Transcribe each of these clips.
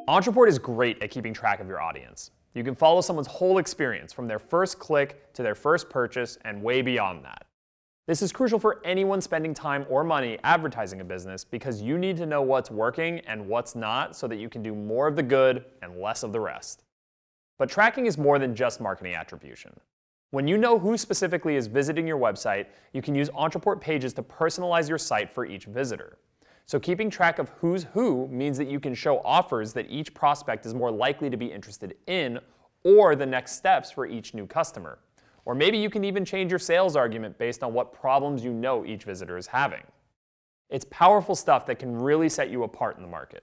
Ontraport is great at keeping track of your audience. You can follow someone's whole experience from their first click to their first purchase and way beyond that. This is crucial for anyone spending time or money advertising a business because you need to know what's working and what's not so that you can do more of the good and less of the rest. But tracking is more than just marketing attribution. When you know who specifically is visiting your website, you can use Ontraport pages to personalize your site for each visitor. So keeping track of who's who means that you can show offers that each prospect is more likely to be interested in, or the next steps for each new customer. Or maybe you can even change your sales argument based on what problems you know each visitor is having. It's powerful stuff that can really set you apart in the market.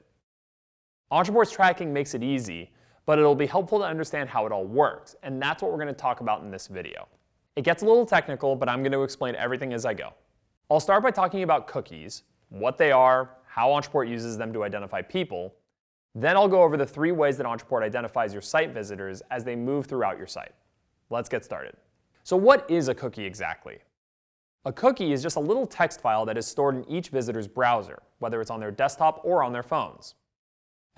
Ontraport's tracking makes it easy, but it'll be helpful to understand how it all works, and that's what we're going to talk about in this video. It gets a little technical, but I'm going to explain everything as I go. I'll start by talking about cookies, what they are, how Ontraport uses them to identify people. Then I'll go over the 3 ways that Ontraport identifies your site visitors as they move throughout your site. Let's get started. So what is a cookie exactly? A cookie is just a little text file that is stored in each visitor's browser, whether it's on their desktop or on their phones.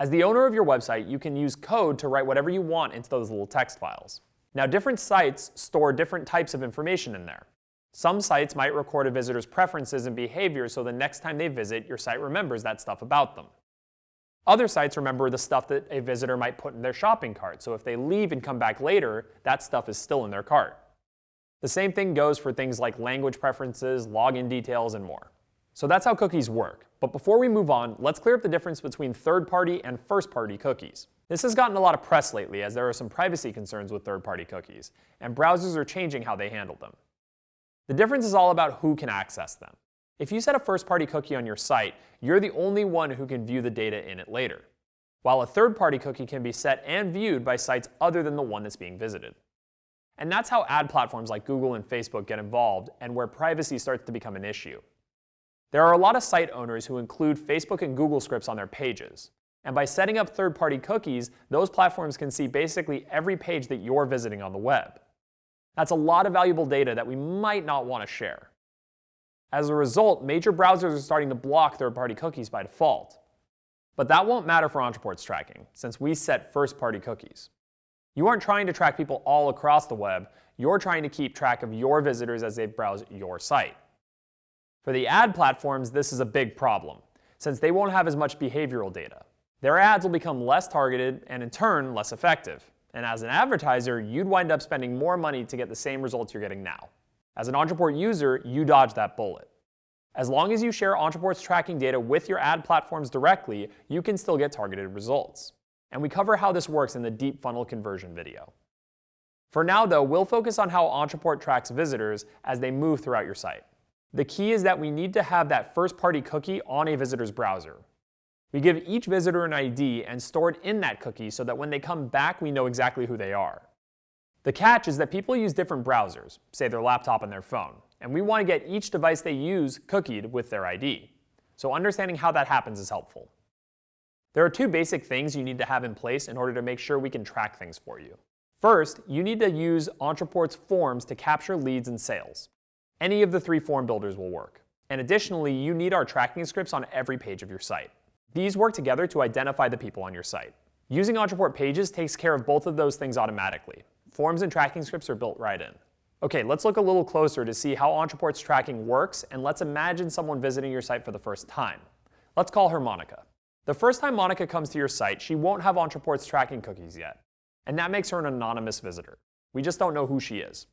As the owner of your website, you can use code to write whatever you want into those little text files. Now, different sites store different types of information in there. Some sites might record a visitor's preferences and behavior so the next time they visit, your site remembers that stuff about them. Other sites remember the stuff that a visitor might put in their shopping cart, so if they leave and come back later, that stuff is still in their cart. The same thing goes for things like language preferences, login details, and more. So that's how cookies work. But before we move on, let's clear up the difference between third-party and first-party cookies. This has gotten a lot of press lately as there are some privacy concerns with third-party cookies, and browsers are changing how they handle them. The difference is all about who can access them. If you set a first-party cookie on your site, you're the only one who can view the data in it later, while a third-party cookie can be set and viewed by sites other than the one that's being visited. And that's how ad platforms like Google and Facebook get involved and where privacy starts to become an issue. There are a lot of site owners who include Facebook and Google scripts on their pages. And by setting up third-party cookies, those platforms can see basically every page that you're visiting on the web. That's a lot of valuable data that we might not want to share. As a result, major browsers are starting to block third-party cookies by default. But that won't matter for Ontraport's tracking, since we set first-party cookies. You aren't trying to track people all across the web, you're trying to keep track of your visitors as they browse your site. For the ad platforms, this is a big problem, since they won't have as much behavioral data. Their ads will become less targeted and in turn less effective. And as an advertiser, you'd wind up spending more money to get the same results you're getting now. As an Ontraport user, you dodge that bullet. As long as you share Ontraport's tracking data with your ad platforms directly, you can still get targeted results. And we cover how this works in the deep funnel conversion video. For now though, we'll focus on how Ontraport tracks visitors as they move throughout your site. The key is that we need to have that first-party cookie on a visitor's browser. We give each visitor an ID and store it in that cookie so that when they come back, we know exactly who they are. The catch is that people use different browsers, say their laptop and their phone, and we want to get each device they use cookied with their ID. So understanding how that happens is helpful. There are 2 basic things you need to have in place in order to make sure we can track things for you. First, you need to use Ontraport's forms to capture leads and sales. Any of the 3 form builders will work. And additionally, you need our tracking scripts on every page of your site. These work together to identify the people on your site. Using Ontraport pages takes care of both of those things automatically. Forms and tracking scripts are built right in. Okay, let's look a little closer to see how Ontraport's tracking works, and let's imagine someone visiting your site for the first time. Let's call her Monica. The first time Monica comes to your site, she won't have Ontraport's tracking cookies yet, and that makes her an anonymous visitor. We just don't know who she is.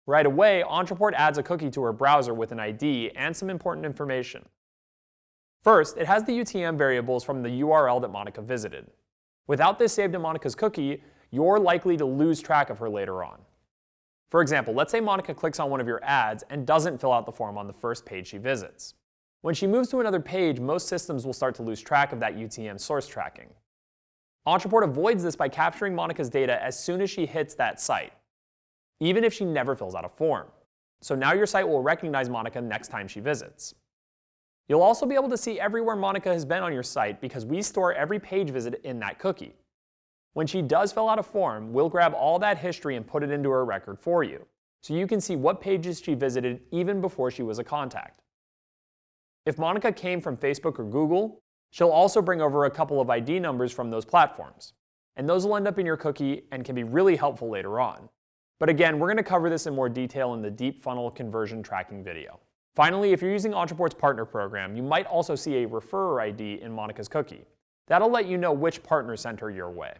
Right away, Ontraport adds a cookie to her browser with an ID and some important information. First, it has the UTM variables from the URL that Monica visited. Without this saved in Monica's cookie, you're likely to lose track of her later on. For example, let's say Monica clicks on one of your ads and doesn't fill out the form on the first page she visits. When she moves to another page, most systems will start to lose track of that UTM source tracking. Ontraport avoids this by capturing Monica's data as soon as she hits that site, even if she never fills out a form. So now your site will recognize Monica next time she visits. You'll also be able to see everywhere Monica has been on your site because we store every page visit in that cookie. When she does fill out a form, we'll grab all that history and put it into her record for you, so you can see what pages she visited even before she was a contact. If Monica came from Facebook or Google, She'll also bring over a couple of ID numbers from those platforms, and those will end up in your cookie and can be really helpful later on. But again, we're going to cover this in more detail in the deep funnel conversion tracking video. Finally, if you're using Ontraport's partner program, you might also see a referrer ID in Monica's cookie. That'll let you know which partner sent her your way.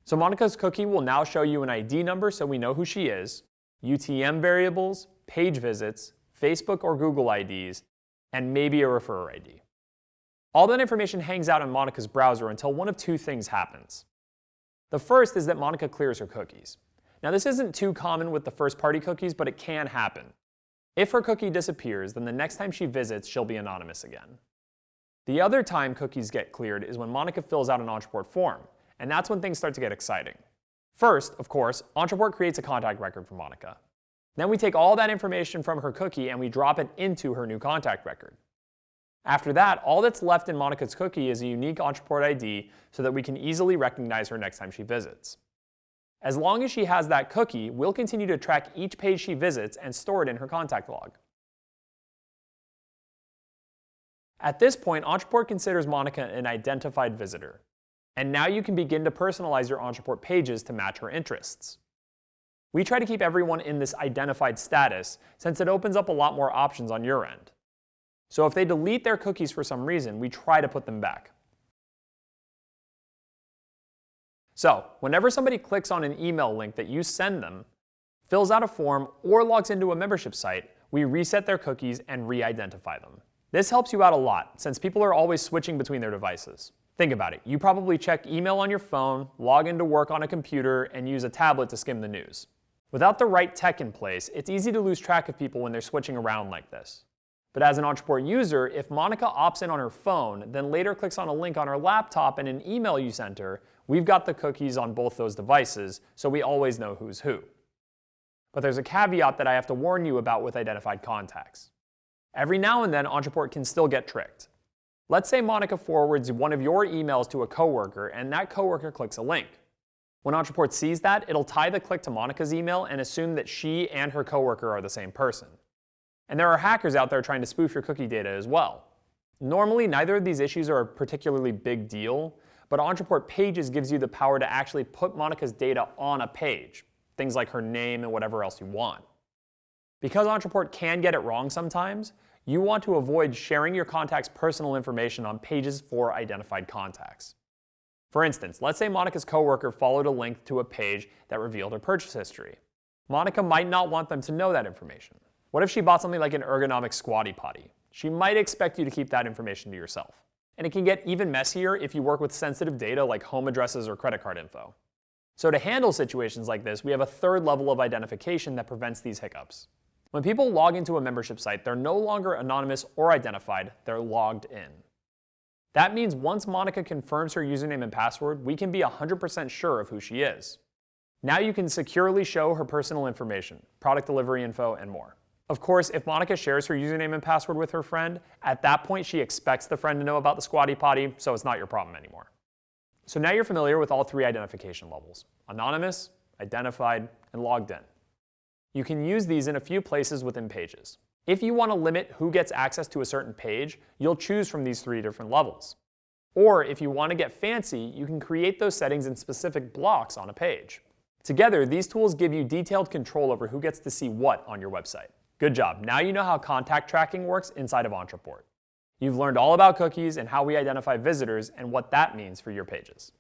So Monica's cookie will now show you an ID number so we know who she is, UTM variables, page visits, Facebook or Google IDs, and maybe a referrer ID. All that information hangs out in Monica's browser until one of two things happens. The first is that Monica clears her cookies. Now this isn't too common with the first-party cookies, but it can happen. If her cookie disappears, then the next time she visits, she'll be anonymous again. The other time cookies get cleared is when Monica fills out an Ontraport form, and that's when things start to get exciting. First, of course, Ontraport creates a contact record for Monica. Then we take all that information from her cookie and we drop it into her new contact record. After that, all that's left in Monica's cookie is a unique Ontraport ID so that we can easily recognize her next time she visits. As long as she has that cookie, we'll continue to track each page she visits and store it in her contact log. At this point, Ontraport considers Monica an identified visitor. And now you can begin to personalize your Ontraport pages to match her interests. We try to keep everyone in this identified status since it opens up a lot more options on your end. So if they delete their cookies for some reason, we try to put them back. So whenever somebody clicks on an email link that you send them, fills out a form, or logs into a membership site, we reset their cookies and re-identify them. This helps you out a lot since people are always switching between their devices. Think about it. You probably check email on your phone, log into work on a computer, and use a tablet to skim the news. Without the right tech in place, it's easy to lose track of people when they're switching around like this. But as an Ontraport user, if Monica opts in on her phone, then later clicks on a link on her laptop and an email you sent her, we've got the cookies on both those devices, so we always know who's who. But there's a caveat that I have to warn you about with identified contacts. Every now and then, Ontraport can still get tricked. Let's say Monica forwards one of your emails to a coworker, and that coworker clicks a link. When Ontraport sees that, it'll tie the click to Monica's email and assume that she and her coworker are the same person. And there are hackers out there trying to spoof your cookie data as well. Normally, neither of these issues are a particularly big deal, but Ontraport Pages gives you the power to actually put Monica's data on a page, things like her name and whatever else you want. Because Ontraport can get it wrong sometimes, you want to avoid sharing your contact's personal information on pages for identified contacts. For instance, let's say Monica's coworker followed a link to a page that revealed her purchase history. Monica might not want them to know that information. What if she bought something like an ergonomic squatty potty? She might expect you to keep that information to yourself. And it can get even messier if you work with sensitive data like home addresses or credit card info. So to handle situations like this, we have a third level of identification that prevents these hiccups. When people log into a membership site, they're no longer anonymous or identified, they're logged in. That means once Monica confirms her username and password, we can be 100% sure of who she is. Now you can securely show her personal information, product delivery info, and more. Of course, if Monica shares her username and password with her friend, at that point she expects the friend to know about the squatty potty, so it's not your problem anymore. So now you're familiar with all three identification levels: anonymous, identified, and logged in. You can use these in a few places within pages. If you want to limit who gets access to a certain page, you'll choose from these three different levels. Or if you want to get fancy, you can create those settings in specific blocks on a page. Together, these tools give you detailed control over who gets to see what on your website. Good job. Now you know how contact tracking works inside of Ontraport. You've learned all about cookies and how we identify visitors and what that means for your pages.